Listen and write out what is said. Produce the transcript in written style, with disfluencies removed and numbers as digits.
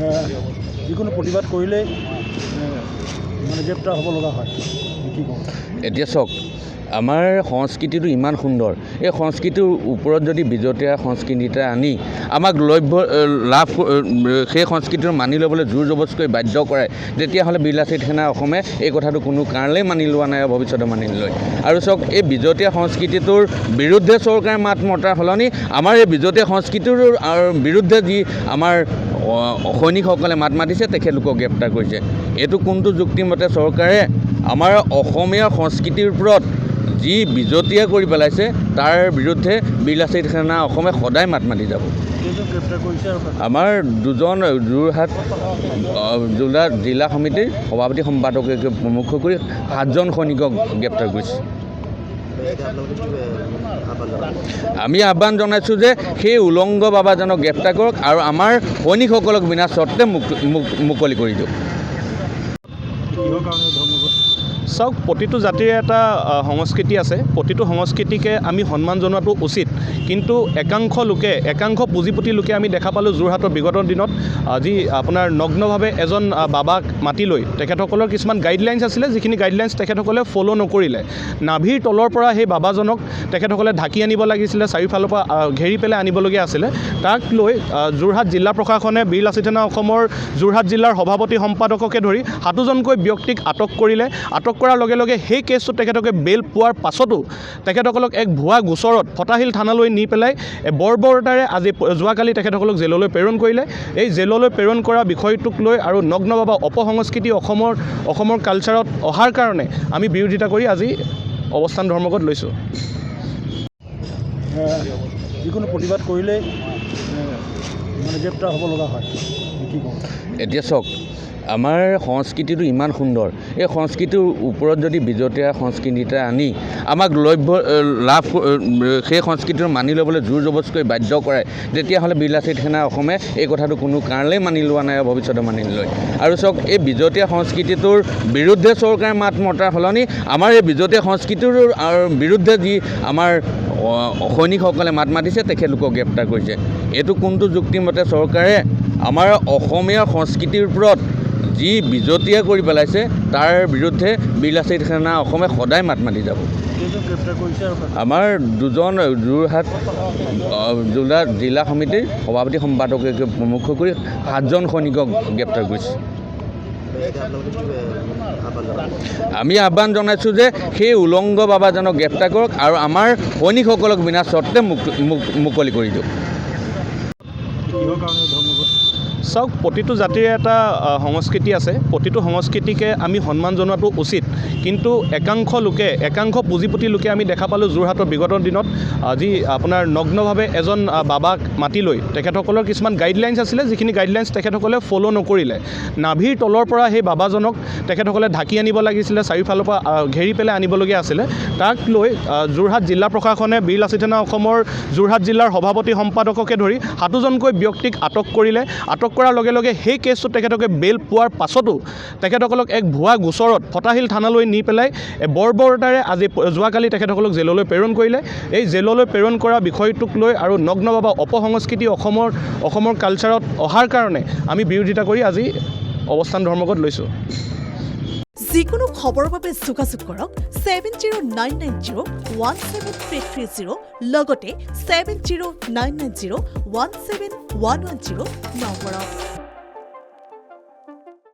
যিকোনো প্ৰতিবাদ কৰিলেই মানে গ্ৰেপ্তাৰ হ'ব লগা হয় কি ক'ম এতিয়া চাওক আমাৰ সংস্কৃতিটো ইমান সুন্দৰ এই সংস্কৃতিৰ ওপৰত যদি বিজতীয়া সংস্কৃতি এটা আনি আমাক লাভ সেই সংস্কৃতিটো মানি ল'বলৈ জোৰ জবজ কৰি বাধ্য কৰায় তেতিয়াহ'লে বিলাসিত সেনা অসমে এই কথাটো কোনো কাৰণেই মানি লোৱা নাই ভৱিষ্যতে মানি নলয় আৰু চাওক এই বিজতীয়া সংস্কৃতিটোৰ বিৰুদ্ধে চৰকাৰে মাত মতাৰ সলনি আমাৰ এই বিজতীয় সংস্কৃতিৰ বিৰুদ্ধে যি আমাৰ সৈনিকসকলে মাত মাতিছে তেখেতলোকক গ্ৰেপ্তাৰ কৰিছে এইটো কোনটো যুক্তিমতে চৰকাৰে আমাৰ অসমীয়া সংস্কৃতিৰ ওপৰত যি বিজতীয়া কৰি পেলাইছে তাৰ বিৰুদ্ধে বিলাসিত সেনা অসমে সদায় মাত মাতি যাব আমাৰ দুজন যোৰহাট জিলা সমিতিৰ সভাপতি সম্পাদকে প্ৰমুখ কৰি 7জন সৈনিকক গ্ৰেপ্তাৰ কৰিছে আমি আহ্বান জনাইছোঁ যে সেই উলংগ বাবাজনক গ্ৰেপ্তাৰ কৰক আৰু আমাৰ সৈনিকসকলক বিনা চৰ্তে মুকলি কৰি দিয়ক চাওক প্ৰতিটো জাতিৰ এটা সংস্কৃতি আছে প্ৰতিটো সংস্কৃতিকে আমি সন্মান জনোৱাটো উচিত কিন্তু একাংশ পুঁজিপতি লোকে আমি দেখা পালোঁ যোৰহাটৰ বিগত দিনত যি আপোনাৰ নগ্নভাৱে এজন বাবাক মাতি লৈ তেখেতসকলৰ কিছুমান গাইডলাইনছ আছিলে যিখিনি গাইডলাইনছ তেখেতসকলে ফ'ল' নকৰিলে নাভিৰ তলৰ পৰা সেই বাবাজনক তেখেতসকলে ঢাকি আনিব লাগিছিলে চাৰিওফালৰ পৰা ঘেৰি পেলাই আনিবলগীয়া আছিলে তাক লৈ যোৰহাট জিলা প্ৰশাসনে বীৰ লাচিত সেনা অসমৰ যোৰহাট জিলাৰ সভাপতি সম্পাদককে ধৰি 7জনকৈ ব্যক্তিক আটক কৰিলে আটক কৰাৰ লগে লগে সেই কেছটো তেখেতলোকে বেল পোৱাৰ পাছতো তেখেতসকলক এক ভুৱা গোচৰত ফটাশিল থানালৈ নি পেলাই বৰ্বৰতাৰে আজি যোৱাকালি তেখেতসকলক জেললৈ প্ৰেৰণ কৰিলে এই জেললৈ প্ৰেৰণ কৰা বিষয়টোক লৈ আৰু নগ্ন বাবা অপসংস্কৃতি অসমৰ কালচাৰত অহাৰ কাৰণে আমি বিৰোধিতা কৰি আজি অৱস্থান ধৰ্মঘট লৈছোঁ যিকোনো প্ৰতিবাদ কৰিলেই মানে গ্ৰেপ্তাৰ হ'ব লগা হয় কি ক'ম এতিয়া চাওক আমাৰ সংস্কৃতিটো ইমান সুন্দৰ এই সংস্কৃতিৰ ওপৰত যদি বিজতীয়া সংস্কৃতি এটা আনি আমাক লাভ সেই সংস্কৃতিটো মানি ল'বলৈ জোৰ জবজ কৰি বাধ্য কৰায় তেতিয়াহ'লে বিলাসিত সেনা অসমে এই কথাটো কোনো কাৰণেই মানি লোৱা নাই ভৱিষ্যতে মানি নলয় আৰু চাওক এই বিজতীয়া সংস্কৃতিটোৰ বিৰুদ্ধে চৰকাৰে মাত মতাৰ সলনি আমাৰ এই বিজতীয় সংস্কৃতিৰ বিৰুদ্ধে যি আমাৰ সৈনিকসকলে মাত মাতিছে তেখেতলোকক গ্ৰেপ্তাৰ কৰিছে এইটো কোনটো যুক্তিমতে চৰকাৰে আমাৰ অসমীয়া সংস্কৃতিৰ ওপৰত যি বিজতীয়া কৰি পেলাইছে তাৰ বিৰুদ্ধে বিলাসিত সেনা অসমে সদায় মাত মাতি যাব আমাৰ দুজন যোৰহাট জিলা সমিতিৰ সভাপতি সম্পাদকে প্ৰমুখ কৰি 7জন সৈনিকক গ্ৰেপ্তাৰ কৰিছে আমি আহ্বান জনাইছোঁ যে সেই উলংগ বাবাজনক গ্ৰেপ্তাৰ কৰক আৰু আমাৰ সৈনিকসকলক বিনা চৰ্তে মুকলি কৰি দিয়ক চাওক প্ৰতিটো জাতিৰ এটা সংস্কৃতি আছে প্ৰতিটো সংস্কৃতিকে আমি সন্মান জনোৱাটো উচিত কিন্তু একাংশ পুঁজিপতি লোকে আমি দেখা পালোঁ যোৰহাটৰ বিগত দিনত যি আপোনাৰ নগ্নভাৱে এজন বাবাক মাতি লৈ তেখেতসকলৰ কিছুমান গাইডলাইনছ আছিলে যিখিনি গাইডলাইনছ তেখেতসকলে ফ'ল' নকৰিলে নাভিৰ তলৰ পৰা সেই বাবাজনক তেখেতসকলে ঢাকি আনিব লাগিছিলে চাৰিওফালৰ পৰা ঘেৰি পেলাই আনিবলগীয়া আছিলে তাক লৈ যোৰহাট জিলা প্ৰশাসনে বীৰ লাচিত সেনা অসমৰ যোৰহাট জিলাৰ সভাপতি সম্পাদককে ধৰি 7জনকৈ ব্যক্তিক আটক কৰিলে আটক কৰাৰ লগে লগে সেই কেছটো তেখেতলোকে বেল পোৱাৰ পাছতো তেখেতসকলক এক ভুৱা গোচৰত ফটাশিল থানালৈ নি পেলাই বৰ্বৰতাৰে আজি যোৱাকালি তেখেতসকলক জেললৈ প্ৰেৰণ কৰিলে এই জেললৈ প্ৰেৰণ কৰা বিষয়টোক লৈ আৰু নগ্ন বাবা অপসংস্কৃতি অসমৰ কালচাৰত অহাৰ কাৰণে আমি বিৰোধিতা কৰি আজি অৱস্থান ধৰ্মঘট লৈছোঁ যিকোনো খবৰৰ বাবে যোগাযোগ কৰক 7099017330 লগতে 7099017110 নম্বৰত